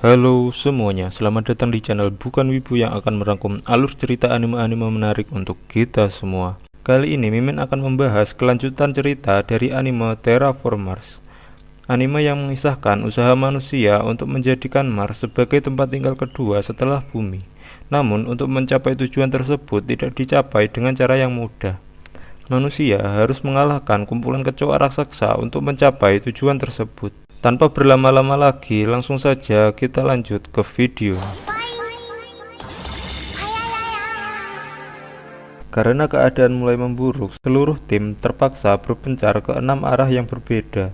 Halo semuanya, selamat datang di channel Bukan Wibu yang akan merangkum alur cerita anime-anime menarik untuk kita semua. Kali ini Mimin akan membahas kelanjutan cerita dari anime Terraformars. Anime yang mengisahkan usaha manusia untuk menjadikan Mars sebagai tempat tinggal kedua setelah bumi. Namun untuk mencapai tujuan tersebut tidak dicapai dengan cara yang mudah. Manusia harus mengalahkan kumpulan kecoa raksasa untuk mencapai tujuan tersebut. Tanpa berlama-lama lagi, langsung saja kita lanjut ke video. Karena keadaan mulai memburuk, seluruh tim terpaksa berpencar ke 6 arah yang berbeda.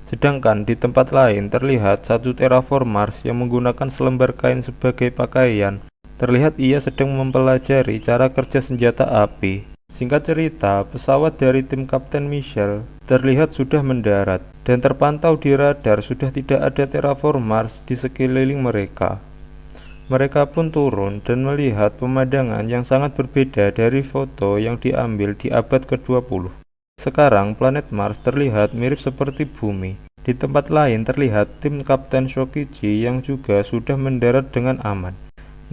Sedangkan di tempat lain terlihat satu terraformers yang menggunakan selembar kain sebagai pakaian. Terlihat ia sedang mempelajari cara kerja senjata api. Singkat cerita, pesawat dari tim Kapten Michelle terlihat sudah mendarat, dan terpantau di radar sudah tidak ada terraformers di sekeliling mereka. Mereka pun turun dan melihat pemandangan yang sangat berbeda dari foto yang diambil di abad ke-20. Sekarang planet Mars terlihat mirip seperti bumi. Di tempat lain terlihat tim Kapten Shokichi yang juga sudah mendarat dengan aman.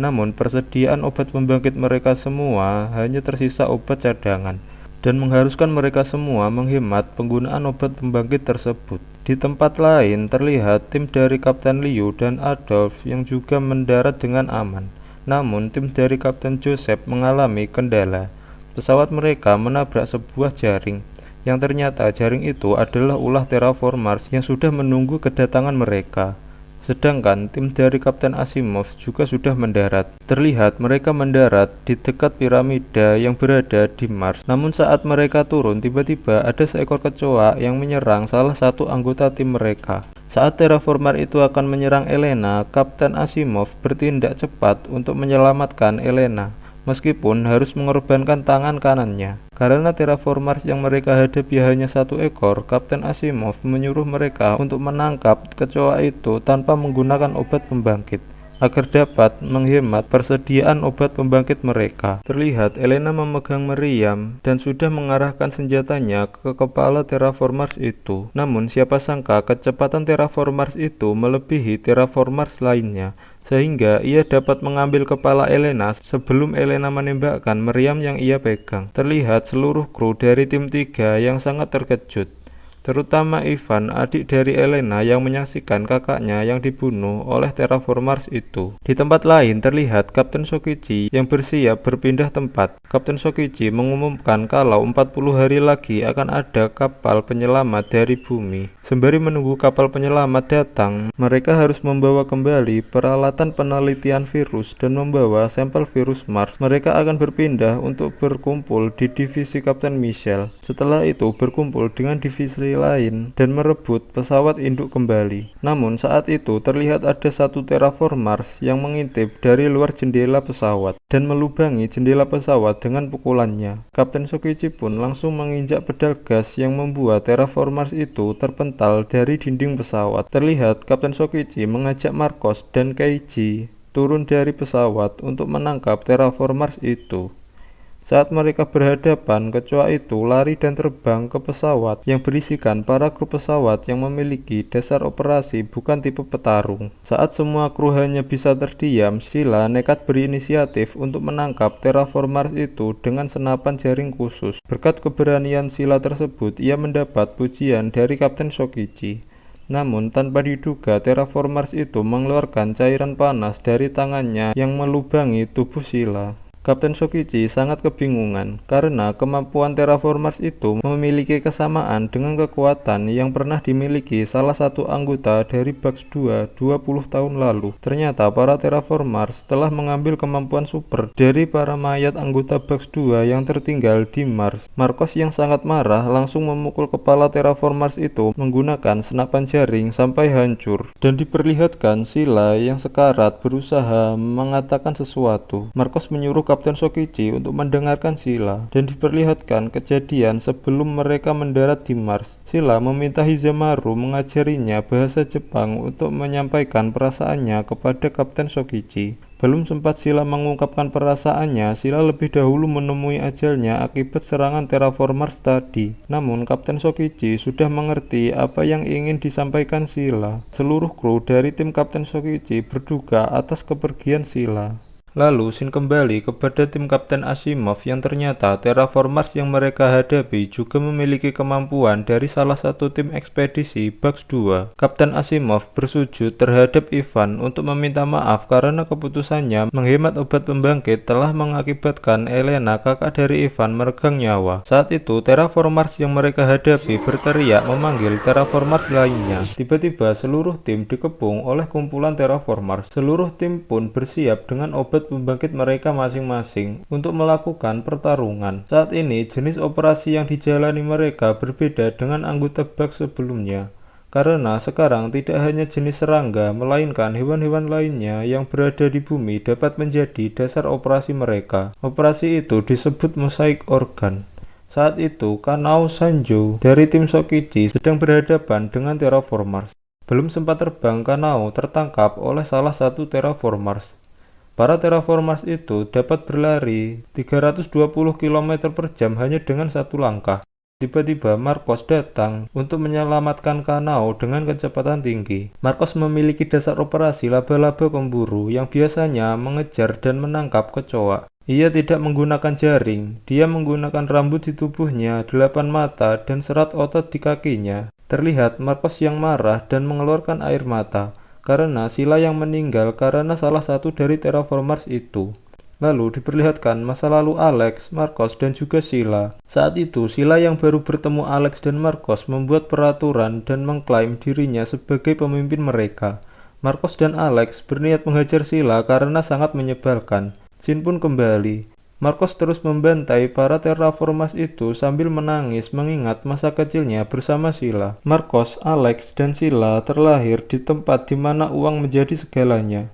Namun persediaan obat pembangkit mereka semua hanya tersisa obat cadangan, dan mengharuskan mereka semua menghemat penggunaan obat pembangkit tersebut. Di tempat lain terlihat tim dari Kapten Liu dan Adolf yang juga mendarat dengan aman. Namun tim dari Kapten Joseph mengalami kendala. Pesawat mereka menabrak sebuah jaring, yang ternyata jaring itu adalah ulah terraformers yang sudah menunggu kedatangan mereka. Sedangkan tim dari Kapten Asimov juga sudah mendarat. Terlihat mereka mendarat di dekat piramida yang berada di Mars. Namun saat mereka turun, tiba-tiba ada seekor kecoa yang menyerang salah satu anggota tim mereka. Saat terraformer itu akan menyerang Elena, Kapten Asimov bertindak cepat untuk menyelamatkan Elena, meskipun harus mengorbankan tangan kanannya. Karena terraformers yang mereka hadapi hanya satu ekor, Kapten Asimov menyuruh mereka untuk menangkap kecoa itu tanpa menggunakan obat pembangkit, agar dapat menghemat persediaan obat pembangkit mereka. Terlihat Elena memegang meriam dan sudah mengarahkan senjatanya ke kepala terraformers itu. Namun siapa sangka kecepatan terraformers itu melebihi terraformers lainnya, sehingga ia dapat mengambil kepala Elena sebelum Elena menembakkan meriam yang ia pegang. Terlihat seluruh kru dari tim 3 yang sangat terkejut, terutama Ivan, adik dari Elena yang menyaksikan kakaknya yang dibunuh oleh terraformers itu. Di tempat lain terlihat Kapten Shokichi yang bersiap berpindah tempat. Kapten Shokichi mengumumkan kalau 40 hari lagi akan ada kapal penyelamat dari bumi. Sembari menunggu kapal penyelamat datang, mereka harus membawa kembali peralatan penelitian virus dan membawa sampel virus Mars. Mereka akan berpindah untuk berkumpul di divisi Kapten Michelle. Setelah itu berkumpul dengan divisi lain dan merebut pesawat induk kembali. Namun saat itu terlihat ada satu terraformers yang mengintip dari luar jendela pesawat dan melubangi jendela pesawat dengan pukulannya. Kapten Shokichi pun langsung menginjak pedal gas yang membuat terraformers itu terpental dari dinding pesawat. Terlihat Kapten Shokichi mengajak Marcos dan Keiji turun dari pesawat untuk menangkap terraformers itu. Saat mereka berhadapan, kecoa itu lari dan terbang ke pesawat yang berisikan para kru pesawat yang memiliki dasar operasi bukan tipe petarung. Saat semua kru hanya bisa terdiam, Sheila nekat berinisiatif untuk menangkap terraformers itu dengan senapan jaring khusus. Berkat keberanian Sheila tersebut, ia mendapat pujian dari Kapten Shokichi. Namun tanpa diduga terraformers itu mengeluarkan cairan panas dari tangannya yang melubangi tubuh Sheila. Kapten Shokichi sangat kebingungan karena kemampuan terraformers itu memiliki kesamaan dengan kekuatan yang pernah dimiliki salah satu anggota dari Bugs 2 20 tahun lalu. Ternyata para terraformers telah mengambil kemampuan super dari para mayat anggota Bugs 2 yang tertinggal di Mars. Marcos yang sangat marah langsung memukul kepala terraformers itu menggunakan senapan jaring sampai hancur, dan diperlihatkan Sheila yang sekarat berusaha mengatakan sesuatu. Marcos menyuruh Kapten Shokichi untuk mendengarkan Sheila dan diperlihatkan kejadian sebelum mereka mendarat di Mars. Sheila meminta Hizamaru mengajarinya bahasa Jepang untuk menyampaikan perasaannya kepada Kapten Shokichi. Belum sempat Sila mengungkapkan perasaannya, Sila lebih dahulu menemui ajalnya akibat serangan terraformers tadi. Namun, Kapten Shokichi sudah mengerti apa yang ingin disampaikan Sila. Seluruh kru dari tim Kapten Shokichi berduka atas kepergian Sila. Lalu Shin kembali kepada tim Kapten Asimov yang ternyata terraformers yang mereka hadapi juga memiliki kemampuan dari salah satu tim ekspedisi Bugs 2. Kapten Asimov bersujud terhadap Ivan untuk meminta maaf karena keputusannya menghemat obat pembangkit telah mengakibatkan Elena, kakak dari Ivan, meregang nyawa. Saat itu terraformers yang mereka hadapi berteriak memanggil terraformers lainnya. Tiba-tiba seluruh tim dikepung oleh kumpulan terraformers. Seluruh tim pun bersiap dengan obat pembangkit mereka masing-masing untuk melakukan pertarungan. Saat ini jenis operasi yang dijalani mereka berbeda dengan anggota Bugs sebelumnya, karena sekarang tidak hanya jenis serangga, melainkan hewan-hewan lainnya yang berada di bumi dapat menjadi dasar operasi mereka. Operasi itu disebut Mosaic Organ. Saat itu Kanao Sanjo dari tim Shokichi sedang berhadapan dengan terraformers. Belum sempat terbang, Kanao tertangkap oleh salah satu terraformers. Para terraformers itu dapat berlari 320 km per jam hanya dengan satu langkah. Tiba-tiba Marcos datang untuk menyelamatkan Kanao dengan kecepatan tinggi. Marcos memiliki dasar operasi laba-laba pemburu yang biasanya mengejar dan menangkap kecoa. Ia tidak menggunakan jaring, dia menggunakan rambut di tubuhnya, 8 mata, dan serat otot di kakinya. Terlihat Marcos yang marah dan mengeluarkan air mata karena Sila yang meninggal karena salah satu dari terraformers itu. Lalu diperlihatkan masa lalu Alex, Marcos, dan juga Sila. Saat itu Sila yang baru bertemu Alex dan Marcos membuat peraturan dan mengklaim dirinya sebagai pemimpin mereka. Marcos dan Alex berniat menghajar Sila karena sangat menyebalkan. Shin pun kembali. Marcos terus membantai para terraformers itu sambil menangis mengingat masa kecilnya bersama Sila. Marcos, Alex, dan Sila terlahir di tempat di mana uang menjadi segalanya.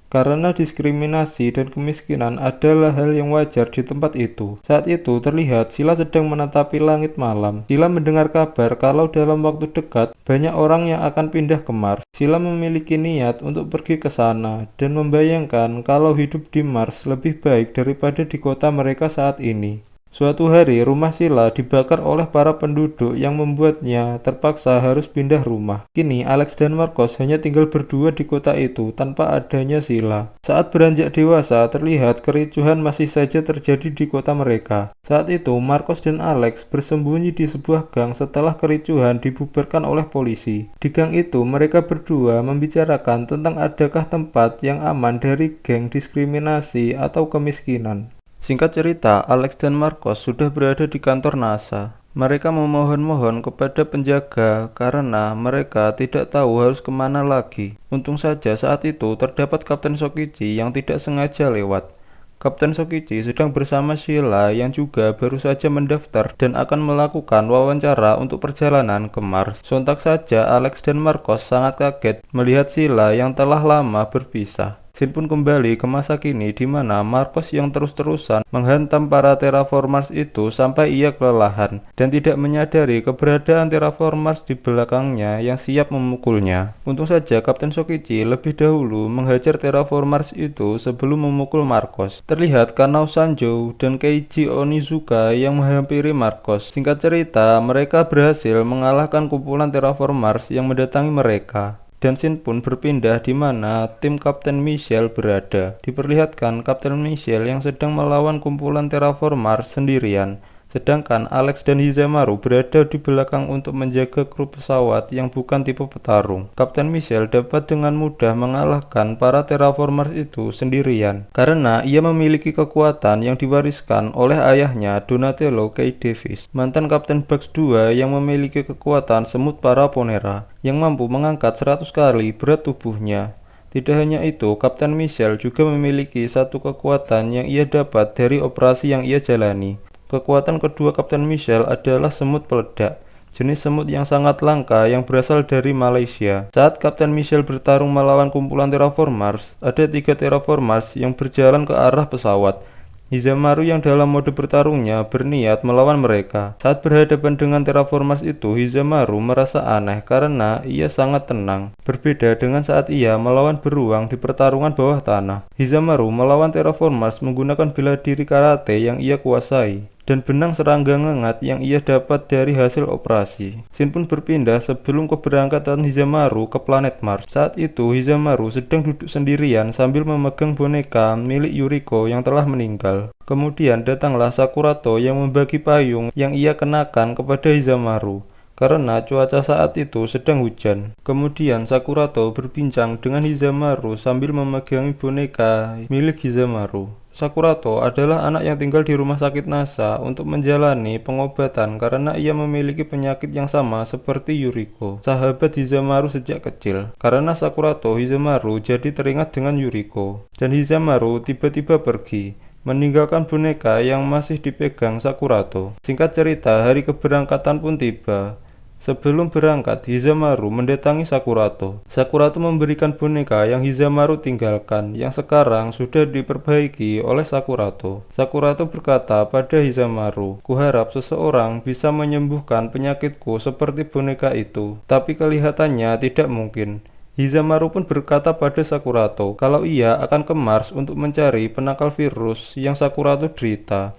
Karena diskriminasi dan kemiskinan adalah hal yang wajar di tempat itu. Saat itu terlihat Sila sedang menatapi langit malam. Sila mendengar kabar kalau dalam waktu dekat banyak orang yang akan pindah ke Mars. Sila memiliki niat untuk pergi ke sana dan membayangkan kalau hidup di Mars lebih baik daripada di kota mereka saat ini. Suatu hari rumah Sila dibakar oleh para penduduk yang membuatnya terpaksa harus pindah rumah. Kini Alex dan Marcos hanya tinggal berdua di kota itu tanpa adanya Sila. Saat beranjak dewasa terlihat kericuhan masih saja terjadi di kota mereka. Saat itu Marcos dan Alex bersembunyi di sebuah gang setelah kericuhan dibubarkan oleh polisi. Di gang itu mereka berdua membicarakan tentang adakah tempat yang aman dari geng diskriminasi atau kemiskinan. Singkat cerita, Alex dan Marcos sudah berada di kantor NASA. Mereka memohon-mohon kepada penjaga karena mereka tidak tahu harus kemana lagi. Untung saja saat itu terdapat Kapten Shokichi yang tidak sengaja lewat. Kapten Shokichi sedang bersama Sheila yang juga baru saja mendaftar dan akan melakukan wawancara untuk perjalanan ke Mars. Sontak saja Alex dan Marcos sangat kaget melihat Sheila yang telah lama berpisah. Shin pun kembali ke masa kini di mana Marcos yang terus-terusan menghantam para terraformers itu sampai ia kelelahan dan tidak menyadari keberadaan terraformers di belakangnya yang siap memukulnya. Untung saja Kapten Shokichi lebih dahulu menghajar terraformers itu sebelum memukul Marcos. Terlihat Kanao Sanjo dan Keiji Onizuka yang menghampiri Marcos. Singkat cerita, mereka berhasil mengalahkan kumpulan terraformers yang mendatangi mereka. Dan Shin pun berpindah di mana tim Kapten Michelle berada. Diperlihatkan Kapten Michelle yang sedang melawan kumpulan terraformers sendirian, sedangkan Alex dan Hizamaru berada di belakang untuk menjaga kru pesawat yang bukan tipe petarung. Kapten Michelle dapat dengan mudah mengalahkan para terraformers itu sendirian, karena ia memiliki kekuatan yang diwariskan oleh ayahnya Donatello K. Davis, mantan Kapten Bugs 2 yang memiliki kekuatan semut Paraponera, yang mampu mengangkat 100 kali berat tubuhnya. Tidak hanya itu, Kapten Michelle juga memiliki satu kekuatan yang ia dapat dari operasi yang ia jalani. Kekuatan kedua Kapten Michelle adalah semut peledak, jenis semut yang sangat langka yang berasal dari Malaysia. Saat Kapten Michelle bertarung melawan kumpulan terraformers, ada 3 terraformers yang berjalan ke arah pesawat. Hizamaru yang dalam mode bertarungnya berniat melawan mereka. Saat berhadapan dengan Terraformers itu, Hizamaru merasa aneh karena ia sangat tenang. Berbeda dengan saat ia melawan beruang di pertarungan bawah tanah. Hizamaru melawan Terraformers menggunakan bela diri karate yang ia kuasai dan benang serangga ngengat yang ia dapat dari hasil operasi. Scene pun berpindah sebelum keberangkatan Hizamaru ke planet Mars. Saat itu Hizamaru sedang duduk sendirian sambil memegang boneka milik Yuriko yang telah meninggal. Kemudian datanglah Sakurato yang membagi payung yang ia kenakan kepada Hizamaru karena cuaca saat itu sedang hujan. Kemudian Sakurato berbincang dengan Hizamaru sambil memegangi boneka milik Hizamaru. Sakurato adalah anak yang tinggal di rumah sakit NASA untuk menjalani pengobatan karena ia memiliki penyakit yang sama seperti Yuriko, sahabat Hizamaru sejak kecil. Karena Sakurato, Hizamaru jadi teringat dengan Yuriko, dan Hizamaru tiba-tiba pergi, meninggalkan boneka yang masih dipegang Sakurato. Singkat cerita, hari keberangkatan pun tiba. Sebelum berangkat, Hizamaru mendatangi Sakurato. Sakurato memberikan boneka yang Hizamaru tinggalkan, yang sekarang sudah diperbaiki oleh Sakurato. Sakurato berkata pada Hizamaru, "Kuharap seseorang bisa menyembuhkan penyakitku seperti boneka itu, tapi kelihatannya tidak mungkin." Hizamaru pun berkata pada Sakurato kalau ia akan ke Mars untuk mencari penangkal virus yang Sakurato derita.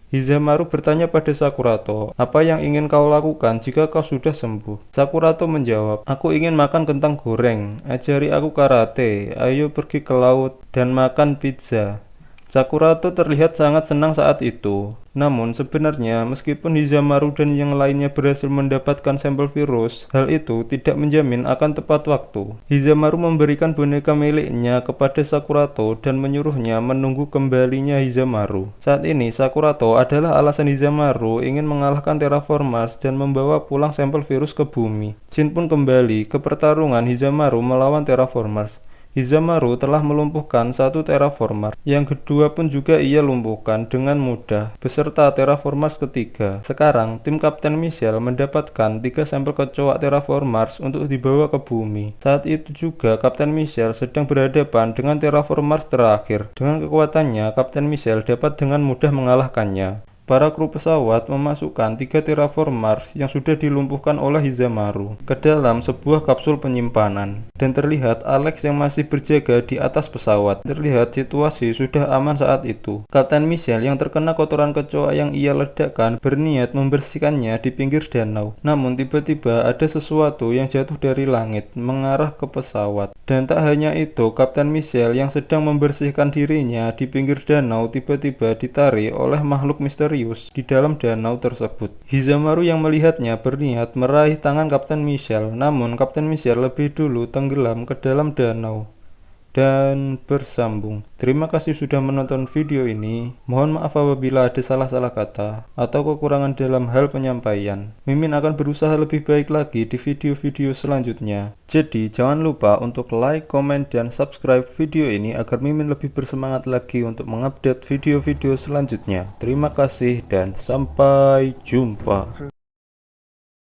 Hizamaru bertanya pada Sakurato, "Apa yang ingin kau lakukan jika kau sudah sembuh?" Sakurato menjawab, "Aku ingin makan kentang goreng, ajari aku karate, ayo pergi ke laut, dan makan pizza." Sakurato terlihat sangat senang saat itu. Namun sebenarnya meskipun Hizamaru dan yang lainnya berhasil mendapatkan sampel virus, hal itu tidak menjamin akan tepat waktu. Hizamaru memberikan boneka miliknya kepada Sakurato dan menyuruhnya menunggu kembalinya Hizamaru. Saat ini Sakurato adalah alasan Hizamaru ingin mengalahkan Terraformers dan membawa pulang sampel virus ke bumi. Shin pun kembali ke pertarungan Hizamaru melawan Terraformers. Hizamaru telah melumpuhkan satu Terraformer, yang kedua pun juga ia lumpuhkan dengan mudah, beserta Terraformers ketiga. Sekarang, tim Kapten Michelle mendapatkan 3 sampel kecoak Terraformers untuk dibawa ke bumi. Saat itu juga Kapten Michelle sedang berhadapan dengan Terraformers terakhir. Dengan kekuatannya, Kapten Michelle dapat dengan mudah mengalahkannya. Para kru pesawat memasukkan 3 Terraformers yang sudah dilumpuhkan oleh Hizamaru ke dalam sebuah kapsul penyimpanan. Dan terlihat Alex yang masih berjaga di atas pesawat. Terlihat situasi sudah aman saat itu. Kapten Michelle yang terkena kotoran kecoa yang ia ledakkan berniat membersihkannya di pinggir danau. Namun tiba-tiba ada sesuatu yang jatuh dari langit mengarah ke pesawat. Dan tak hanya itu, Kapten Michelle yang sedang membersihkan dirinya di pinggir danau tiba-tiba ditarik oleh makhluk misteri di dalam danau tersebut. Hizamaru yang melihatnya berniat meraih tangan Kapten Michelle, namun Kapten Michelle lebih dulu tenggelam ke dalam danau dan bersambung. Terima kasih sudah menonton video ini. Mohon maaf apabila ada salah-salah kata atau kekurangan dalam hal penyampaian. Mimin akan berusaha lebih baik lagi di video-video selanjutnya. Jadi jangan lupa untuk like, komen, dan subscribe video ini agar Mimin lebih bersemangat lagi untuk mengupdate video-video selanjutnya. Terima kasih dan sampai jumpa.